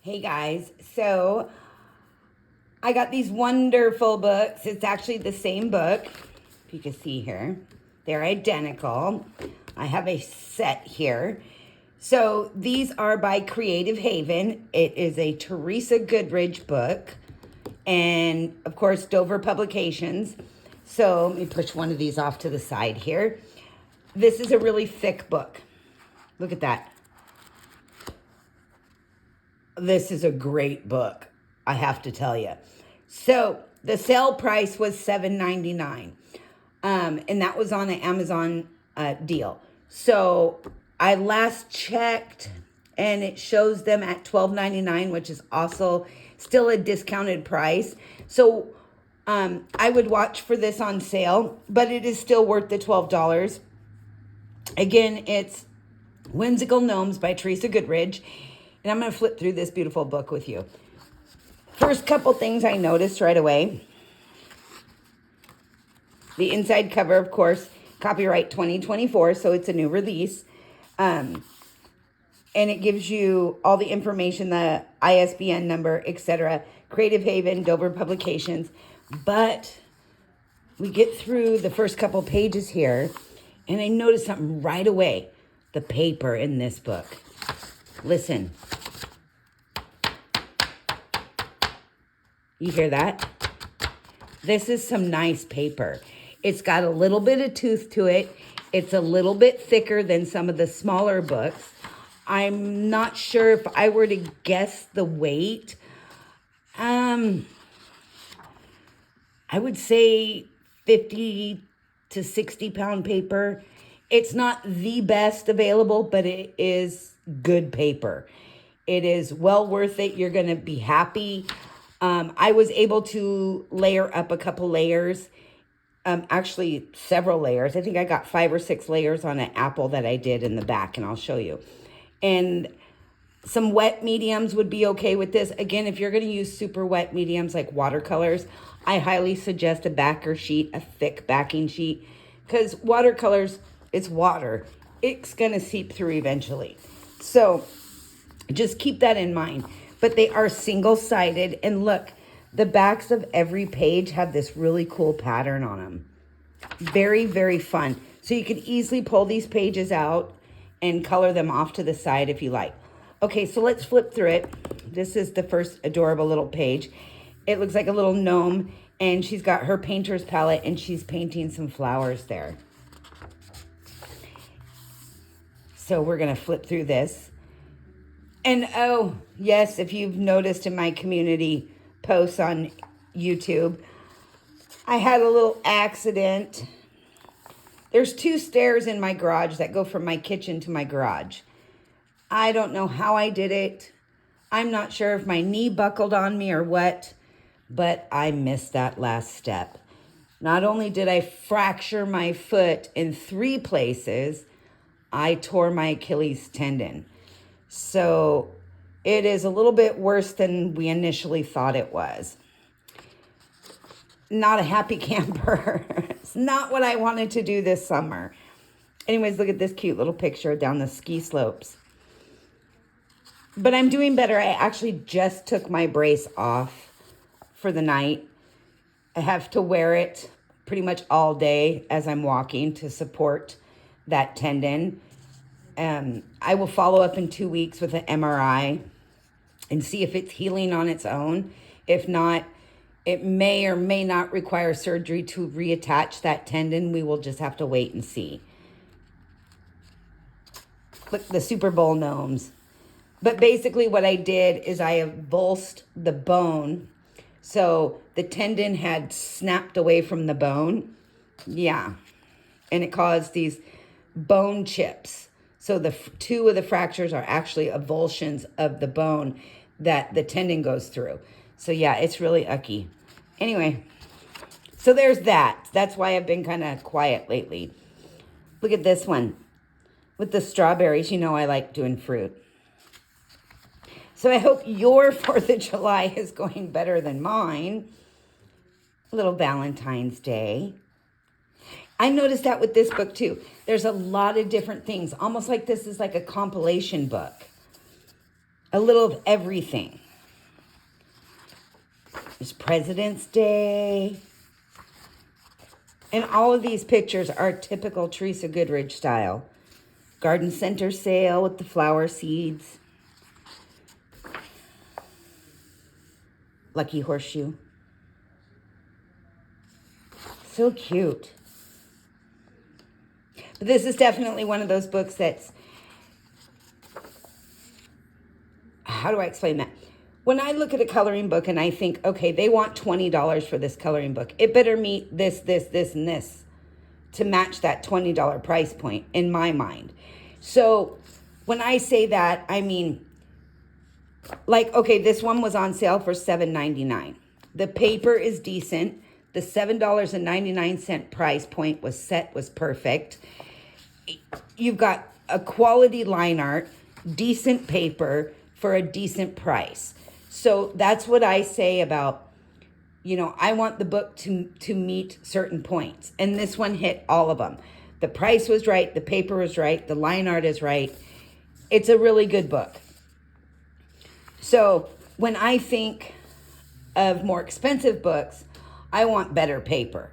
Hey guys, so I got these wonderful books. It's actually the same book, if you can see here. They're identical. I have a set here. So these are by Creative Haven. It is a Teresa Goodridge book, and of course Dover Publications. So let me push one of these off to the side here. This is a really thick book. Look at that. This is a great book, I have to tell you. So the sale price was $7.99, and that was on an Amazon deal. So I last checked, and it shows them at $12.99, which is also still a discounted price. So I would watch for this on sale, but it is still worth the $12. Again, it's Whimsical Gnomes by Teresa Goodridge. And I'm going to flip through this beautiful book with you. First couple things I noticed right away. The inside cover, of course, copyright 2024, so it's a new release. And it gives you all the information, the ISBN number, etc. Creative Haven, Dover Publications. But we get through the first couple pages here, and I noticed something right away. The paper in this book. Listen. You hear that? This is some nice paper. It's got a little bit of tooth to it. It's a little bit thicker than some of the smaller books. I'm not sure if I were to guess the weight. I would say 50 to 60 pound paper. It's not the best available, but it is good paper. It is well worth it. You're going to be happy. I was able to layer up a couple layers, actually several layers. I think I got 5 or 6 layers on an apple that I did in the back, and I'll show you. And some wet mediums would be okay with this. Again, if you're going to use super wet mediums like watercolors, I highly suggest a backer sheet, a thick backing sheet, because watercolors, it's water. It's going to seep through eventually. So just keep that in mind. But they are single-sided, and look, the backs of every page have this really cool pattern on them. Very, very fun. So you can easily pull these pages out and color them off to the side if you like. Okay, so let's flip through it. This is the first adorable little page. It looks like a little gnome, and she's got her painter's palette, and she's painting some flowers there. So we're going to flip through this. And oh, yes, if you've noticed in my community posts on YouTube, I had a little accident. There's 2 stairs in my garage that go from my kitchen to my garage. I don't know how I did it. I'm not sure if my knee buckled on me or what, but I missed that last step. Not only did I fracture my foot in 3 places, I tore my Achilles tendon. So it is a little bit worse than we initially thought it was. Not a happy camper. It's not what I wanted to do this summer. Anyways, look at this cute little picture down the ski slopes. But I'm doing better. I actually just took my brace off for the night. I have to wear it pretty much all day as I'm walking to support that tendon. I will follow up in 2 weeks with an MRI and see if it's healing on its own. If not, it may or may not require surgery to reattach that tendon. We will just have to wait and see. Look, the Super Bowl gnomes. But basically what I did is I avulsed the bone. So the tendon had snapped away from the bone. Yeah. And it caused these bone chips. So the 2 of the fractures are actually avulsions of the bone that the tendon goes through. So yeah, it's really ucky. Anyway, so there's that. That's why I've been kind of quiet lately. Look at this one. With the strawberries, you know I like doing fruit. So I hope your 4th of July is going better than mine. A little Valentine's Day. I noticed that with this book too. There's a lot of different things, almost like this is like a compilation book. A little of everything. There's President's Day. And all of these pictures are typical Teresa Goodridge style. Garden center sale with the flower seeds. Lucky horseshoe. So cute. But this is definitely one of those books that's, how do I explain that? When I look at a coloring book and I think, okay, they want $20 for this coloring book, it better meet this, and this to match that $20 price point in my mind. So when I say that, I mean, like, okay, this one was on sale for $7.99. The paper is decent. The $7.99 price point was perfect. You've got a quality line art, decent paper for a decent price. So that's what I say about, you know, I want the book to meet certain points. And this one hit all of them. The price was right. The paper was right. The line art is right. It's a really good book. So when I think of more expensive books, I want better paper.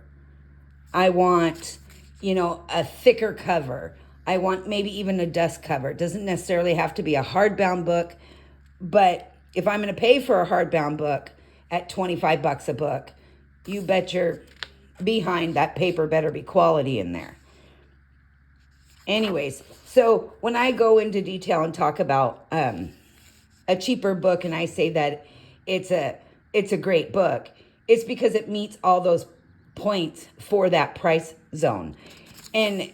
I want, you know, a thicker cover. I want maybe even a dust cover. It doesn't necessarily have to be a hardbound book, but if I'm going to pay for a hardbound book at $25 a book, you bet your behind that paper better be quality in there. Anyways, so when I go into detail and talk about a cheaper book and I say that it's a great book, it's because it meets all those points for that price zone. And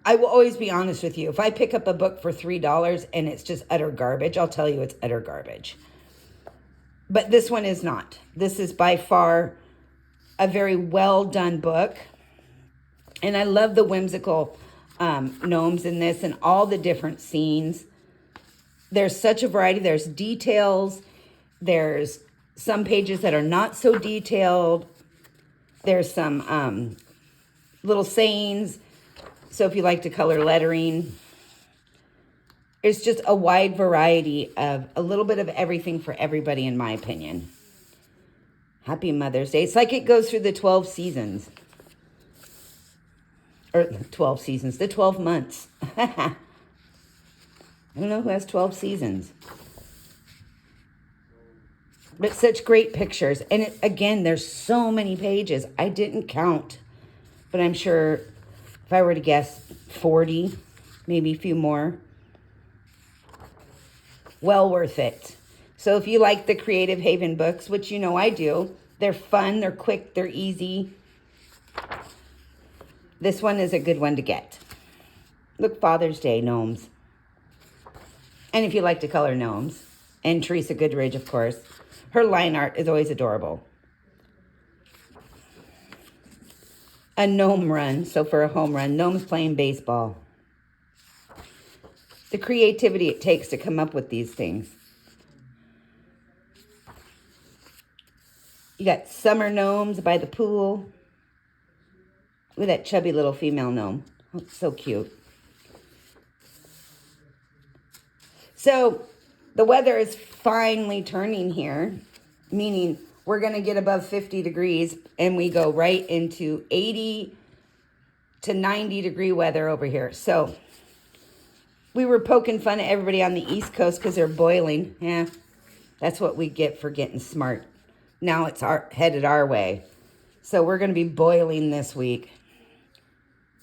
I will always be honest with you. If I pick up a book for $3 and it's just utter garbage, I'll tell you it's utter garbage. But this one is not. This is by far a very well done book. And I love the whimsical gnomes in this and all the different scenes. There's such a variety. There's details. There's some pages that are not so detailed. There's some little sayings. So if you like to color lettering, it's just a wide variety of a little bit of everything for everybody, in my opinion. Happy Mother's Day. It's like it goes through the 12 seasons. Or 12 seasons, the 12 months. I don't know who has 12 seasons. But such great pictures. And again, there's so many pages. I didn't count. But I'm sure if I were to guess 40, maybe a few more. Well worth it. So if you like the Creative Haven books, which you know I do, they're fun, they're quick, they're easy. This one is a good one to get. Look, Father's Day, gnomes. And if you like to color gnomes, and Teresa Goodridge, of course, her line art is always adorable. A gnome run, so for a home run, gnomes playing baseball. The creativity it takes to come up with these things. You got summer gnomes by the pool. Look at that chubby little female gnome. Oh, so cute. So the weather is finally turning here, meaning we're going to get above 50 degrees and we go right into 80 to 90 degree weather over here. So we were poking fun at everybody on the East Coast because they're boiling. Yeah, that's what we get for getting smart. Now it's headed our way. So we're going to be boiling this week.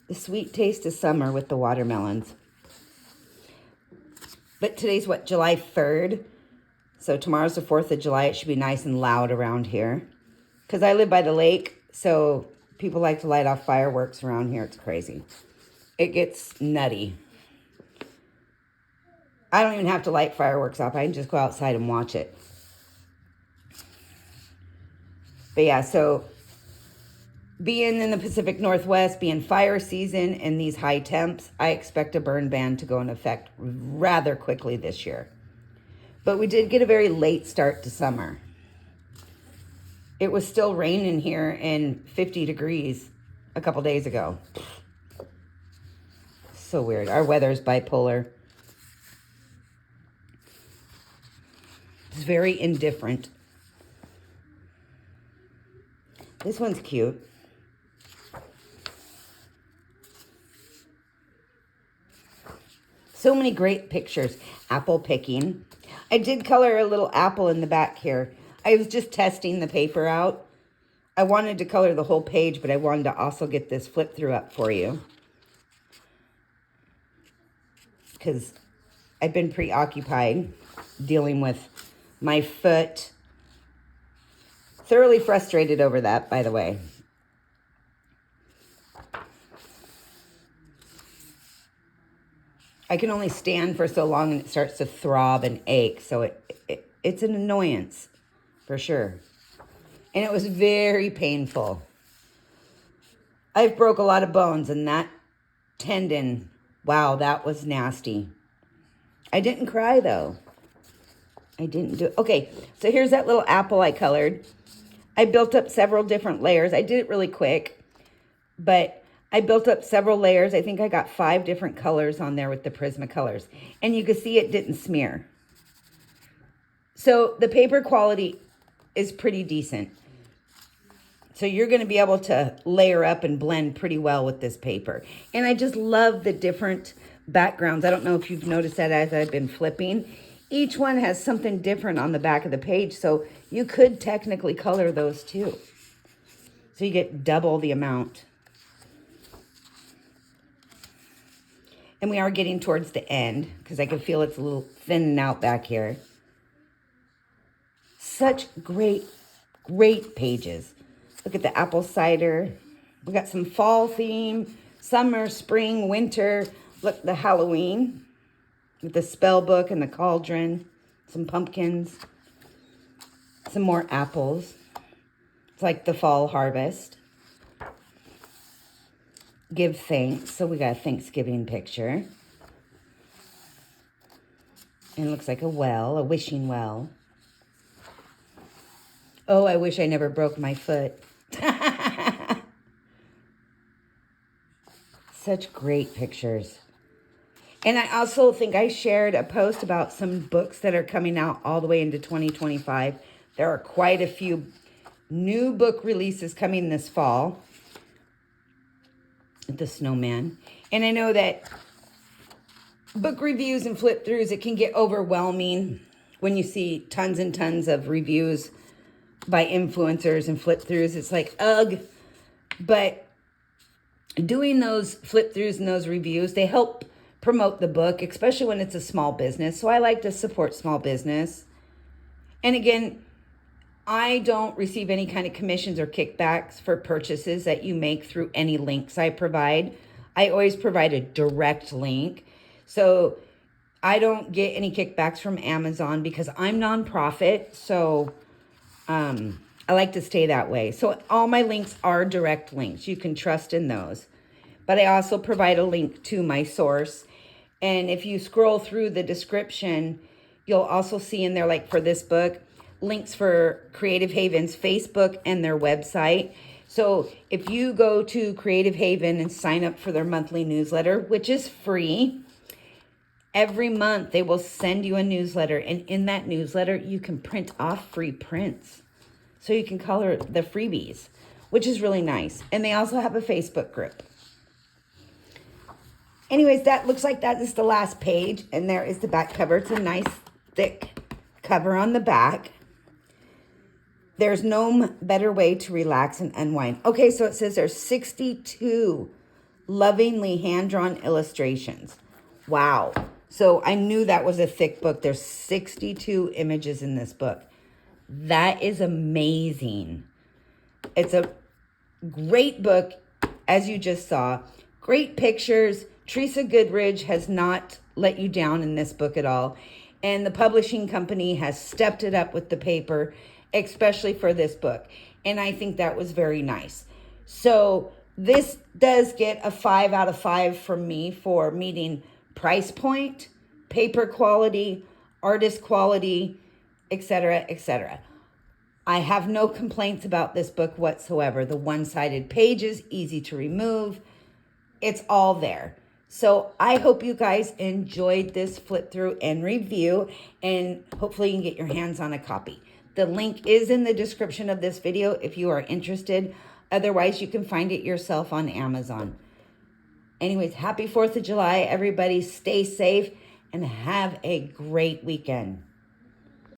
The sweet taste of summer with the watermelons. But today's what, July 3rd? So tomorrow's the 4th of July. It should be nice and loud around here. Because I live by the lake, so people like to light off fireworks around here. It's crazy. It gets nutty. I don't even have to light fireworks off. I can just go outside and watch it. But yeah, so being in the Pacific Northwest, being fire season and these high temps, I expect a burn ban to go into effect rather quickly this year. But we did get a very late start to summer. It was still raining here and 50 degrees a couple days ago. So weird. Our weather's bipolar. It's very indifferent. This one's cute. So many great pictures. Apple picking. I did color a little apple in the back here. I was just testing the paper out. I wanted to color the whole page, but I wanted to also get this flip through up for you, because I've been preoccupied dealing with my foot. Thoroughly frustrated over that, by the way. I can only stand for so long and it starts to throb and ache. So it's an annoyance for sure. And it was very painful. I've broke a lot of bones, and that tendon, wow, that was nasty. I didn't cry though. I didn't do it. Okay, so here's that little apple I colored. I built up several different layers. I did it really quick, but I built up several layers. I think I got 5 different colors on there with the Prismacolors. And you can see it didn't smear. So the paper quality is pretty decent. So you're going to be able to layer up and blend pretty well with this paper. And I just love the different backgrounds. I don't know if you've noticed that as I've been flipping. Each one has something different on the back of the page, so you could technically color those too. So you get double the amount. And we are getting towards the end, because I can feel it's a little thinning out back here. Such great, great pages. Look at the apple cider. We got some fall theme, summer, spring, winter. Look, the Halloween with the spell book and the cauldron. Some pumpkins. Some more apples. It's like the fall harvest. Give thanks. So we got a Thanksgiving picture. And it looks like a well, a wishing well. Oh, I wish I never broke my foot. Such great pictures. And I also think I shared a post about some books that are coming out all the way into 2025. There are quite a few new book releases coming this fall. The Snowman. And I know that book reviews and flip throughs, it can get overwhelming when you see tons and tons of reviews by influencers and flip throughs. It's like, ugh. But doing those flip throughs and those reviews, they help promote the book, especially when it's a small business. So I like to support small business. And again, I don't receive any kind of commissions or kickbacks for purchases that you make through any links I provide. I always provide a direct link. So I don't get any kickbacks from Amazon because I'm nonprofit. So I like to stay that way. So all my links are direct links. You can trust in those. But I also provide a link to my source. And if you scroll through the description, you'll also see in there, like for this book, links for Creative Haven's Facebook and their website. So if you go to Creative Haven and sign up for their monthly newsletter, which is free, every month they will send you a newsletter. And in that newsletter, you can print off free prints. So you can color the freebies, which is really nice. And they also have a Facebook group. Anyways, that looks like that is the last page. And there is the back cover. It's a nice thick cover on the back. There's no better way to relax and unwind. Okay, so it says there's 62 lovingly hand-drawn illustrations. Wow. So I knew that was a thick book. There's 62 images in this book. That is amazing. It's a great book, as you just saw. Great pictures. Teresa Goodridge has not let you down in this book at all. And the publishing company has stepped it up with the paper, especially for this book. And I think that was very nice. So this does get a 5 out of 5 from me for meeting price point, paper quality, artist quality, etc., etc. I have no complaints about this book whatsoever. The one-sided pages, easy to remove. It's all there. So I hope you guys enjoyed this flip through and review, and hopefully you can get your hands on a copy. The link is in the description of this video if you are interested. Otherwise, you can find it yourself on Amazon. Anyways, happy 4th of July, everybody. Stay safe and have a great weekend.